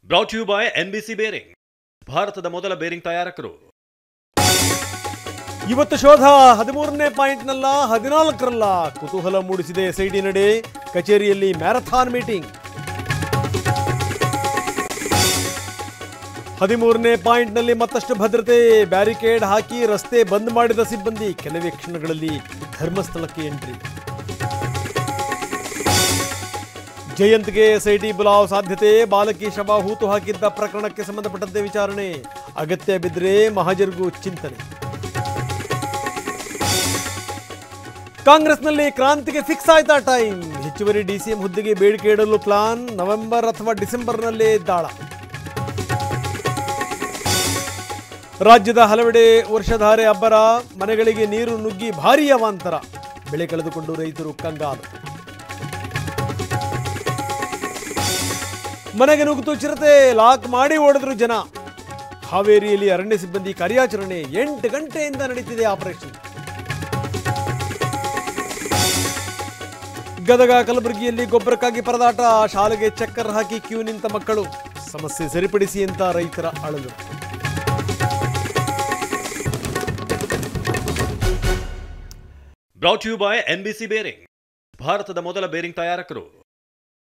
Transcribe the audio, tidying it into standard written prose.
Brought you by NBC bearing, ಭಾರತದ ಮೊದಲ bearing ತಯಾರಕರು. ಇವತ್ತು ಶೋಧ 13ನೇ ಪಾಯಿಂಟ್ನಲ್ಲ 14ರಲ್ಲ. ಕುತೂಹಲ ಮೂಡಿಸಿದೆ SIT ನಡೆ. ಕಚೇರಿಯಲ್ಲಿ ಮ್ಯಾರಥಾನ್ ಮೀಟಿಂಗ್. 13ನೇ ಪಾಯಿಂಟ್ನಲ್ಲಿ ಮತ್ತಷ್ಟು ಭದ್ರತೆ. ಬ್ಯಾರಿಕೇಡ್ ಹಾಕಿ ರಸ್ತೆ ಬಂದ್ ಮಾಡಿದ ಸಿಬ್ಬಂದಿ. ಕೆಲವೇ ಕ್ಷಣಗಳಲ್ಲಿ ಧರ್ಮಸ್ಥಳಕ್ಕೆ ಎಂಟ್ರಿ. ಜಯಂತ್ಗೆ SIT ಬುಲಾವ್ ಸಾಧ್ಯತೆ. ಬಾಲಕಿ ಶವ ಹೂತು ಹಾಕಿದ್ದ ಪ್ರಕರಣಕ್ಕೆ ಸಂಬಂಧಪಟ್ಟಂತೆ ವಿಚಾರಣೆ. ಅಗತ್ಯ ಬಿದ್ದರೆ ಮಹಾಜರ್ಗೂ ಚಿಂತನೆ. ಕಾಂಗ್ರೆಸ್ನಲ್ಲಿ ಕ್ರಾಂತಿಗೆ ಫಿಕ್ಸ್ ಆಯ್ತಾ ಟೈಮ್. ಹೆಚ್ಚುವರಿ DCM ಹುದ್ದೆಗೆ ಬೇಡಿಕೆ ಇಡಲು ಪ್ಲಾನ್. ನವೆಂಬರ್ ಅಥವಾ ಡಿಸೆಂಬರ್ನಲ್ಲೇ ದಾಳ. ರಾಜ್ಯದ ಹಲವೆಡೆ ವರ್ಷಧಾರೆ ಅಬ್ಬರ. ಮನೆಗಳಿಗೆ ನೀರು ನುಗ್ಗಿ ಭಾರೀ ಅವಾಂತರ. ಬೆಳೆ ಕಳೆದುಕೊಂಡು ರೈತರು ಕಂಗಾಲು. ಮನೆಗೆ ನುಗ್ಗಿತು ಚಿರತೆ. ಲಾಕ್ ಮಾಡಿ ಓಡಿದ್ರು ಜನ. ಹಾವೇರಿಯಲ್ಲಿ ಅರಣ್ಯ ಸಿಬ್ಬಂದಿ ಕಾರ್ಯಾಚರಣೆ. 8 ಗಂಟೆಯಿಂದ ನಡೀತಿದೆ ಆಪರೇಷನ್. ಗದಗ ಕಲಬುರಗಿಯಲ್ಲಿ ಗೊಬ್ಬರಕ್ಕಾಗಿ ಪರದಾಟ. ಶಾಲೆಗೆ ಚಕ್ಕರ್ ಹಾಕಿ ಕ್ಯೂ ನಿಂತ ಮಕ್ಕಳು. ಸಮಸ್ಯೆ ಸರಿಪಡಿಸಿ ಅಂತ ರೈತರ ಅಳಲು. Brought you by NBC bearing, ಭಾರತದ ಮೊದಲ ಬೇರಿಂಗ್ ತಯಾರಕರು.